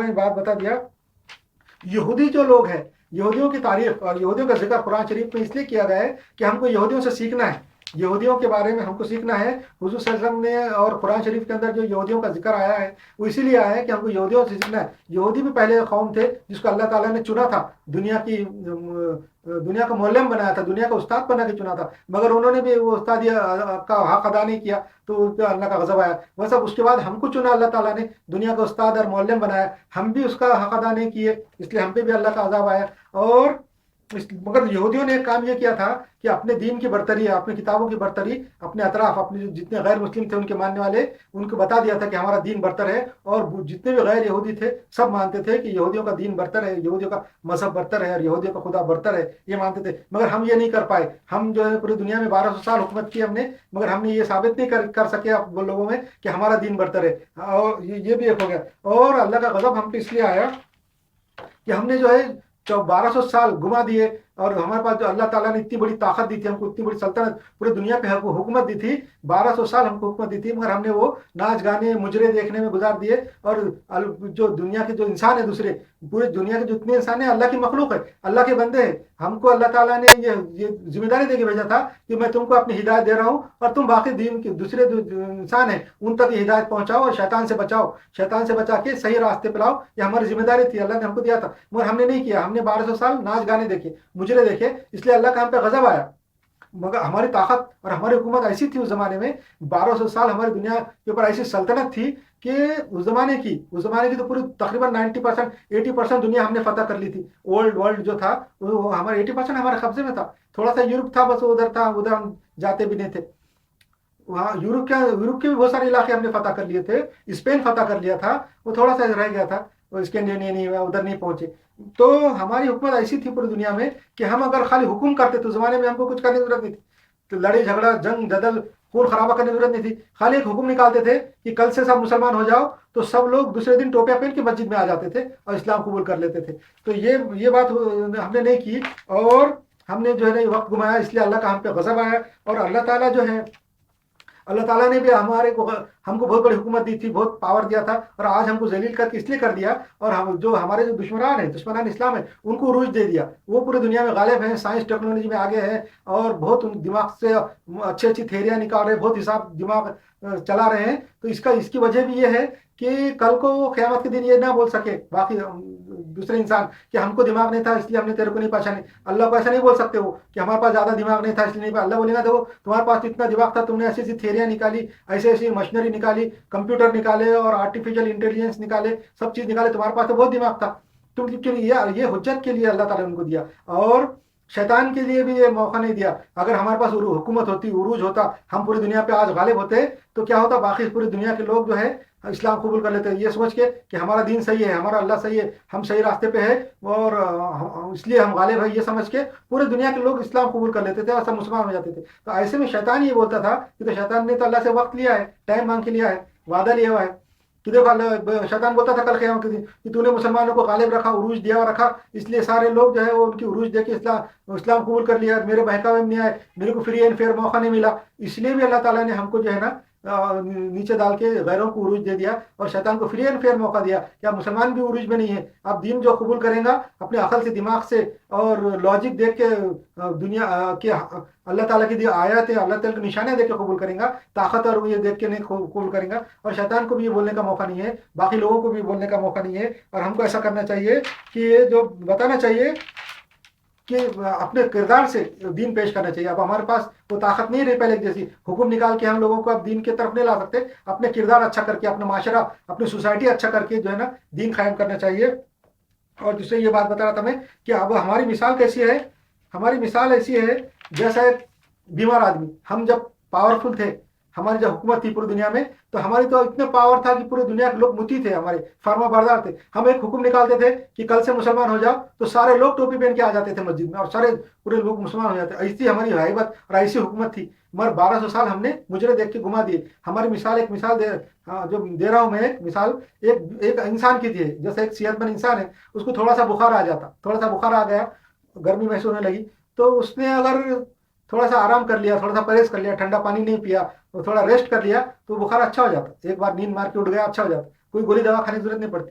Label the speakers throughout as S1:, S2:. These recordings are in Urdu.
S1: میں بات بتا دیا. یہودی جو لوگ ہیں، یہودیوں کی تاریخ اور یہودیوں کا ذکر قرآن شریف میں اس لیے کیا گیا ہے کہ ہم کو یہودیوں سے سیکھنا ہے، یہودیوں کے بارے میں ہم کو سیکھنا ہے. حضور صلی اللہ علیہ وسلم نے اور قرآن شریف کے اندر جو یہودیوں کا ذکر آیا ہے وہ اسی لیے آیا ہے کہ ہم کو یہودیوں سے سیکھنا ہے. یہودی بھی پہلے قوم تھے جس کو اللہ تعالیٰ نے چنا تھا، دنیا کا معلم بنایا تھا، دنیا کا استاد بنا کے چنا تھا، مگر انہوں نے بھی وہ استاد کا حق ادا نہیں کیا تو ان پہ اللہ کا غضب آیا. ویسا اس کے بعد ہم کو چنا اللہ تعالیٰ نے، دنیا کا استاد اور معلم بنایا، ہم بھی اس کا حق ادا نہیں کیے، اس لیے ہم پہ بھی اللہ کا عذاب آیا. اور مگر یہودیوں نے ایک کام یہ کیا تھا کہ اپنے دین کی برتری، اپنی کتابوں کی برتری، اپنے اطراف، اپنے جتنے غیر مسلم تھے ان کے ماننے والے، ان کو بتا دیا تھا کہ ہمارا دین برتر ہے. اور جتنے بھی غیر یہودی تھے سب مانتے تھے کہ یہودیوں کا دین برتر ہے، یہودیوں کا مذہب برتر ہے اور یہودیوں کا خدا برتر ہے، یہ مانتے تھے. مگر ہم یہ نہیں کر پائے. ہم جو ہے پوری دنیا میں 1200 سال حکومت کی ہم نے، مگر ہم نے یہ ثابت نہیں کر سکے وہ لوگوں میں کہ ہمارا دین برتر ہے. اور یہ بھی ایک ہو گیا. اور اللہ کا غضب ہم پہ اس لیے آیا کہ ہم نے جو ہے 1200 سال گما دیے. اور ہمارے پاس جو اللہ تعالیٰ نے اتنی بڑی طاقت دی تھی، ہم کو اتنی بڑی سلطنت پورے دنیا پہ حکومت دی تھی، 1200 سال ہم کو حکومت دی تھی، مگر ہم نے وہ ناچ گانے مجرے دیکھنے میں گزار دیے. اور جو دنیا کے جو انسان ہیں، دوسرے پورے دنیا کے جتنے انسان ہیں اللہ کی مخلوق ہے، اللہ کے بندے ہیں. ہم کو اللہ تعالیٰ نے یہ ذمہ داری دے کے بھیجا تھا کہ میں تم کو اپنی ہدایت دے رہا ہوں اور تم باقی دین کے دوسرے جو انسان ہیں ان تک یہ ہدایت پہنچاؤ اور شیطان سے بچاؤ، شیطان سے بچا کے صحیح راستے پہ لاؤ. یہ ہماری ذمہ داری تھی، اللہ نے ہم کو دیا تھا، مگر ہم نے نہیں کیا. ہم نے 1200 سال ناچ گانے دیکھے، مجرے دیکھے، اس لیے اللہ کا ہم پہ غضب آیا. مگر ہماری طاقت اور ہماری حکومت ایسی تھی اس زمانے میں، 1200 سال ہماری دنیا کے اوپر ایسی سلطنت تھی کہ اس زمانے کی تو پوری تقریباً 90% 80% دنیا ہم نے فتح کر لی تھی. اولڈ ورلڈ جو تھا وہ ہمارے 80% ہمارے قبضے میں تھا. تھوڑا سا یورپ تھا بس، ادھر تھا، ادھر ہم جاتے بھی نہیں تھے. وہاں یورپ کے بھی بہت سارے علاقے ہم نے فتح کر لیے تھے. اسپین فتح کر لیا تھا، وہ تھوڑا سا رہ گیا تھا، اسکینڈینیویا ادھر نہیں پہنچے. تو ہماری حکومت ایسی تھی پوری دنیا میں کہ ہم اگر خالی حکم کرتے تو زمانے میں ہم کو کچھ کرنے کی ضرورت نہیں تھی. تو لڑائی جھگڑا، جنگ جدل، خون خرابہ کرنے کی ضرورت نہیں تھی. خالی ایک حکم نکالتے تھے کہ کل سے سب مسلمان ہو جاؤ، تو سب لوگ دوسرے دن ٹوپیاں پہن کے مسجد میں آ جاتے تھے اور اسلام قبول کر لیتے تھے. تو یہ بات ہم نے نہیں کی اور ہم نے جو ہے نا وقت گمایا، اس لیے اللہ کا ہم پہ غضب آیا. اور اللہ تعالیٰ جو ہے، اللہ تعالیٰ نے بھی ہم کو بہت بڑی حکومت دی تھی، بہت پاور دیا تھا، اور آج ہم کو ذلیل کر کے اس لیے کر دیا. اور ہمارے جو دشمنان اسلام ہیں ان کو عروج دے دیا. وہ پوری دنیا میں غالب ہیں، سائنس ٹیکنالوجی میں آگے ہیں اور بہت دماغ سے اچھی تھیریاں نکال رہے ہیں، بہت حساب دماغ چلا رہے ہیں. تو اس کی وجہ بھی یہ ہے کہ کل کو قیامت کے دن یہ نہ بول سکے باقی دوسرے انسان کہ ہم کو دماغ نہیں تھا اس لیے ہم نے تیرے کو نہیں پہچانے. اللہ کو ایسا نہیں بول سکتے وہ کہ ہمارے پاس زیادہ دماغ نہیں تھا اس لیے نہیں. اللہ بولے گا دیکھو تمہارے پاس اتنا دماغ تھا، تم نے ایسی ایسی تھیریاں نکالی، ایسی مشینری نکالی، کمپیوٹر نکالے اور آرٹیفیشل انٹیلیجنس نکالے، سب چیز نکالے، تمہارے پاس تو بہت دماغ تھا. تم یہ حجت کے لیے اللہ تعالیٰ نے ان کو دیا. اور شیطان کے لیے بھی یہ موقع نہیں دیا. اگر ہمارے پاس حکومت ہوتی، عروج ہوتا، ہم پوری دنیا پہ آج غالب ہوتے تو کیا ہوتا، باقی پوری دنیا کے لوگ جو ہے اسلام قبول کر لیتے یہ سوچ کے کہ ہمارا دین صحیح ہے، ہمارا اللہ صحیح ہے، ہم صحیح راستے پہ ہے اور اس لیے ہم غالب ہیں، یہ سمجھ کے پورے دنیا کے لوگ اسلام قبول کر لیتے تھے اور سب مسلمان ہو جاتے تھے. تو ایسے میں شیطان یہ بولتا تھا کہ تو شیطان نے تو اللہ سے وقت لیا ہے، ٹائم مانگ کے لیا ہے، وعدہ لیا ہوا ہے کہ دیکھو شیطان بولتا تھا کل قیامت کے دن کہ تو نے مسلمانوں کو غالب رکھا، عروج دیا اور رکھا، اس لیے سارے لوگ جو ہے وہ ان کی عروج دے کے اسلام قبول کر لیا، میرے بہکاوے میں نہیں آئے، میرے کو فری اینڈ فیئر موقع نہیں ملا. اس لیے بھی اللہ تعالیٰ نے ہم کو جو ہے نا نیچے ڈال کے غیروں کو عروج دے دیا اور شیطان کو فری اینڈ فیئر موقع دیا کہ اب مسلمان بھی عروج میں نہیں ہے. اب دین جو قبول کریں گا اپنے عقل سے، دماغ سے اور لاجک دیکھ کے، دنیا کے اللہ تعالیٰ کی آیات ہے، اللہ تعالیٰ کی نشانیاں دیکھ کے قبول کریں گا، طاقت اور یہ دیکھ کے نہیں قبول کریں گا. اور شیطان کو بھی یہ بولنے کا موقع نہیں ہے، باقی لوگوں کو بھی بولنے کا موقع نہیں ہے. اور ہم کو ایسا کرنا چاہیے کہ یہ جو بتانا چاہیے کہ اپنے کردار سے دین پیش کرنا چاہیے. اب ہمارے پاس وہ طاقت نہیں رہی پہلے جیسی، حکم نکال کے ہم لوگوں کو اب دین کی طرف نہیں لا سکتے. اپنے کردار اچھا کر کے، اپنا معاشرہ، اپنی سوسائٹی اچھا کر کے جو ہے نا دین قائم کرنا چاہیے. اور دوسرے یہ بات بتا رہا تھا میں کہ اب ہماری مثال کیسی ہے، ہماری مثال ایسی ہے جیسا ایک بیمار آدمی. ہم جب پاورفل تھے، ہماری جب حکومت تھی پوری دنیا میں، تو ہماری تو اتنے پاور تھا کہ پورے دنیا کے لوگ متی تھے، ہمارے فرما بردار تھے. ہم ایک حکم نکالتے تھے کہ کل سے مسلمان ہو جاؤ تو سارے لوگ ٹوپی پہن کے آ جاتے تھے مسجد میں اور سارے پورے لوگ مسلمان ہو جاتے. ایسی ہماری ہیبت اور ایسی حکومت تھی. مگر 1200 سال ہم نے مجرے دیکھ کے گما دیے. ہماری مثال جو دے رہا ہوں میں، ایک مثال ایک انسان کی تھی. جیسے ایک صحت مند انسان ہے، اس کو تھوڑا سا بخار آ جاتا، تھوڑا سا بخار آ گیا، گرمی محسوس ہونے لگی، تو اس نے اگر تھوڑا سا آرام کر لیا، تھوڑا سا پرہیز کر لیا، ٹھنڈا پانی نہیں پیا اور تھوڑا ریسٹ کر لیا تو بخار اچھا ہو جاتا. ایک بار نیند مار کے اٹھ گیا، اچھا ہو جاتا، کوئی گولی دوا کھانے کی ضرورت نہیں پڑتی.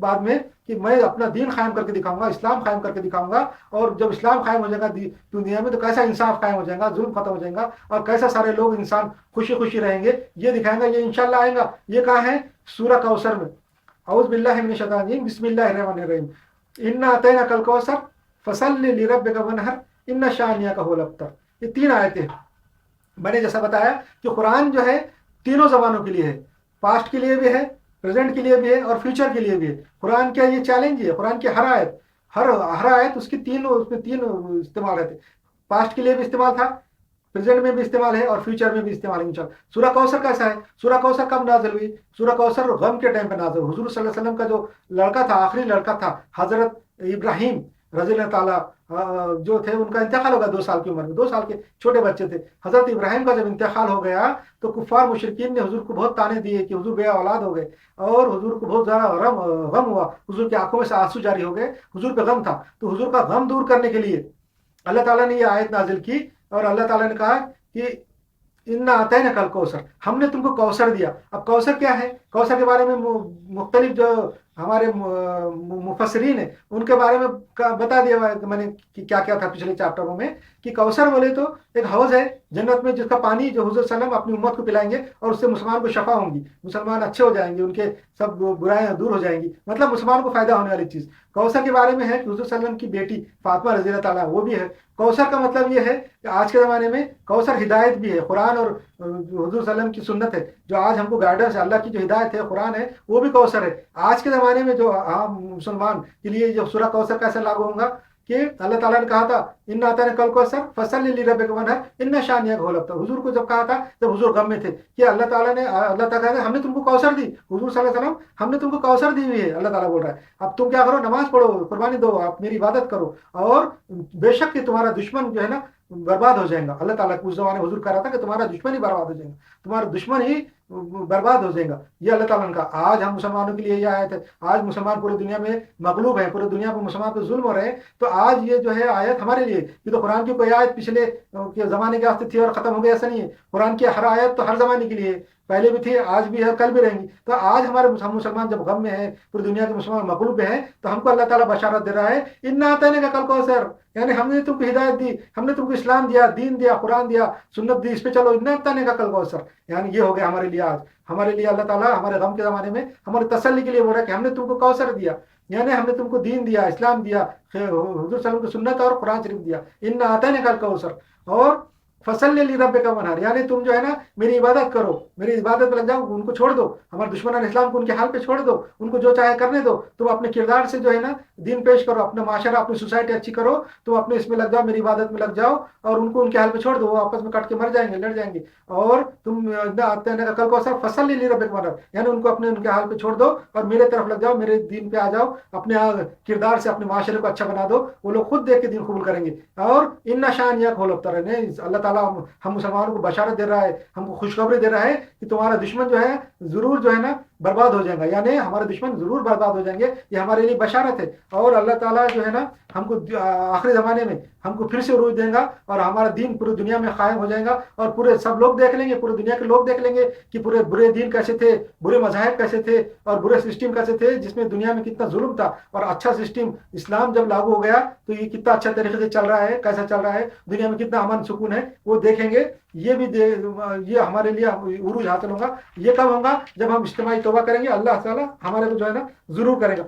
S1: بعد میں کہ میں اپنا دین قائم کر کے دکھاؤں گا، اسلام قائم کر کے دکھاؤں گا، اور جب اسلام قائم ہو جائے گا دنیا میں تو کیسا انصاف قائم ہو جائے گا، ظلم ختم ہو جائے گا، اور کیسا سارے لوگ انسان خوشی خوشی رہیں گے، یہ دکھائیں گا، یہ انشاءاللہ آئے گا۔ یہ کہاں ہے؟ سورہ کوثر میں۔ اعوذ باللہ من الشیطان الرجیم، بسم اللہ الرحمن الرحیم، انا اعطیناک الکوثر فصلی لربک وانحر ان شانئک هو الابتر۔ یہ 3 آیتیں میں نے جیسا بتایا کہ قرآن جو ہے تینوں زبانوں کے لیے ہے، پاسٹ کے لیے بھی ہے، پریزنٹ کے لیے بھی ہے، اور فیوچر کے لیے بھی ہے۔ قرآن کا یہ چیلنج ہے، قرآن کی ہر آیت اس میں تین استعمال رہتے، پاسٹ کے لیے بھی استعمال تھا، پریزنٹ میں بھی استعمال ہے، اور فیوچر میں بھی استعمال ہے انشاءاللہ۔ سورہ کوثر کیسا ہے؟ سورہ کوثر کب نازل ہوئی؟ سورہ کوثر غم کے ٹائم پہ نازل ہوئی۔ حضور صلی اللہ علیہ وسلم کا جو لڑکا تھا، آخری لڑکا تھا، حضرت ابراہیم رضی اللہ تعالیٰ جو تھے، ان کا انتقال ہو گیا 2 سال کی عمر میں، 2 سال کے چھوٹے بچے تھے۔ حضرت ابراہیم کا جب انتقال ہو گیا تو کفار مشرکین نے حضور کو بہت تانے دیے کہ حضور بے اولاد ہو گئے، اور حضور کو بہت زیادہ غم ہوا، حضور کی آنکھوں میں سے آنسو جاری ہو گئے، حضور پہ غم تھا۔ تو حضور کا غم دور کرنے کے لیے اللہ تعالیٰ نے یہ آیت نازل کی، اور اللہ تعالیٰ نے کہا کہ انا اعطیناک الکوثر، ہم نے تم کو کوثر دیا۔ اب کوثر کیا ہے؟ کوثر کے بارے میں مختلف جو ہمارے مفسرین ہیں ان کے بارے میں بتا دیا میں نے کہ کیا کیا تھا پچھلے چیپٹروں میں، کہ کوثر بولے تو ایک حوض ہے جنت میں، جس کا پانی جو حضور صلی اللہ علیہ وسلم اپنی امت کو پلائیں گے، اور اس سے مسلمان کو شفا ہوں گی، مسلمان اچھے ہو جائیں گے، ان کے سب برائیاں دور ہو جائیں گی، مطلب مسلمان کو فائدہ ہونے والی چیز۔ کوثر کے بارے میں ہے کہ حضور صلی اللہ علیہ وسلم کی بیٹی فاطمہ رضی اللہ تعالیٰ وہ بھی ہے۔ کوثر کا مطلب یہ ہے کہ آج کے زمانے میں کوثر ہدایت بھی ہے، قرآن اور حضور صلی اللہ علیہ وسلم کی سنت ہے، جو آج ہم کو گائیڈنس ہے، اللہ کی جو ہدایت ہے، قرآن ہے، وہ بھی کوثر ہے۔ آج کے زمانے میں جو عام مسلمان کے لیے جو سورہ کوثر کیسے لاگو ہوگا کہ اللہ تعالیٰ نے کہا تھا انا اعطیناک الکوثر فصلی لربک وانحر ان شانئک هو الابتر۔ حضور کو جب کہا تھا، جب حضور غم میں تھے، کہ اللہ تعالیٰ نے ہم نے تم کو کوثر دی، حضور صلی اللہ علیہ وسلم ہم نے تم کو کوثر دی ہوئی ہے، اللہ تعالیٰ بول رہا ہے اب تم کیا کرو؟ نماز پڑھو، قربانی دو، آپ میری عبادت کرو، اور بے شک کہ تمہارا دشمن جو ہے نا برباد ہو جائے گا۔ اللہ تعالیٰ کو اس زمانے حضور کہہ رہا تھا کہ تمہارا دشمن ہی برباد ہو جائے گا، تمہارا دشمن ہی برباد ہو جائے گا، یہ اللہ تعالیٰ نے کہا۔ آج ہم مسلمانوں کے لیے یہ آیت ہے، آج مسلمان پوری دنیا میں مغلوب ہیں، پوری دنیا پہ مسلمان پہ ظلم ہو رہے ہیں، تو آج یہ جو ہے آیت ہمارے لیے، یہ تو قرآن کی کوئی آیت پچھلے زمانے کے واسطے تھی اور ختم ہو گئی، ایسا نہیں ہے۔ قرآن کی ہر آیت تو ہر زمانے کے لیے ہے، پہلے بھی تھی، آج بھی ہے، کل بھی رہیں گی۔ تو آج ہمارے مسلمان جب غم میں ہیں، پوری دنیا کے مسلمان مغلوب ہیں، تو ہم کو اللہ تعالیٰ بشارت دے رہا ہے انا اعطیناک الکوثر، یعنی ہم نے تم کو ہدایت دی، ہم نے تم کو اسلام دیا، دین دیا، قرآن دیا، سنت دی، اس پہ چلو، انا اعطیناک الکوثر، یعنی یہ ہو گیا ہمارے لیے آج، ہمارے لیے اللہ تعالیٰ ہمارے غم کے زمانے میں ہمارے تسلی کے لیے بول رہا ہے کہ ہم نے تم کو کوثر دیا، یعنی ہم نے تم کو دین دیا، اسلام دیا، حضور صلی اللہ علیہ وسلم کی سنت اور قرآن شریف دیا، انا اعطیناک الکوثر، اور فصلی لربک وانحر، یعنی تم جو ہے نا میری عبادت کرو، میری عبادت پہ لگ جاؤ، ان کو چھوڑ دو، ہمارے دشمنان اسلام کو ان کے حال پہ چھوڑ دو، ان کو جو چاہے کرنے دو، تم اپنے کردار سے جو ہے نا دین پیش کرو، اپنا معاشرہ، اپنی سوسائٹی اچھی کرو، تم اپنے اس میں لگ جاؤ، میری عبادت میں لگ جاؤ، اور ان کو ان کے حال پہ چھوڑ دو، وہ آپس میں کٹ کے مر جائیں گے، لڑ جائیں گے، اور تم کل کو صرف فصلی لربک وانحر، یعنی ان کو اپنے ان کے حال پہ چھوڑ دو، اور میرے طرف لگ جاؤ، میرے دین پہ آ جاؤ، اپنے کردار سے اپنے معاشرے کو اچھا بنا دو، وہ لوگ خود دیکھ کے دین قبول کریں گے۔ اور ان شانئک هو الابتر، اللہ تعالیٰ ہم مسلمانوں کو بشارت دے رہا ہے، ہم کو خوشخبری دے رہا ہے کہ تمہارا دشمن جو ہے ضرور جو ہے نا برباد ہو جائے گا، یعنی ہمارے دشمن ضرور برباد ہو جائیں گے، یہ ہمارے لیے بشارت ہے۔ اور اللہ تعالیٰ جو ہے نا ہم کو آخری زمانے میں ہم کو پھر سے عروج دیں گا، اور ہمارا دین پوری دنیا میں قائم ہو جائے گا، اور پورے سب لوگ دیکھ لیں گے، پوری دنیا کے لوگ دیکھ لیں گے کہ پورے برے دین کیسے تھے، برے مذاہب کیسے تھے، اور برے سسٹم کیسے تھے، جس میں دنیا میں کتنا ظلم تھا، اور اچھا سسٹم اسلام جب لاگو ہو گیا تو یہ کتنا اچھا طریقے سے چل رہا ہے، کیسا چل رہا ہے، دنیا میں کتنا امن سکون ہے، وہ دیکھیں گے۔ یہ ہمارے لیے عروج حاصل ہوگا۔ یہ کب ہوگا؟ جب ہم اجتماعی توبہ کریں گے، اللہ تعالیٰ ہمارے کو جو ہے نا ضرور کرے گا۔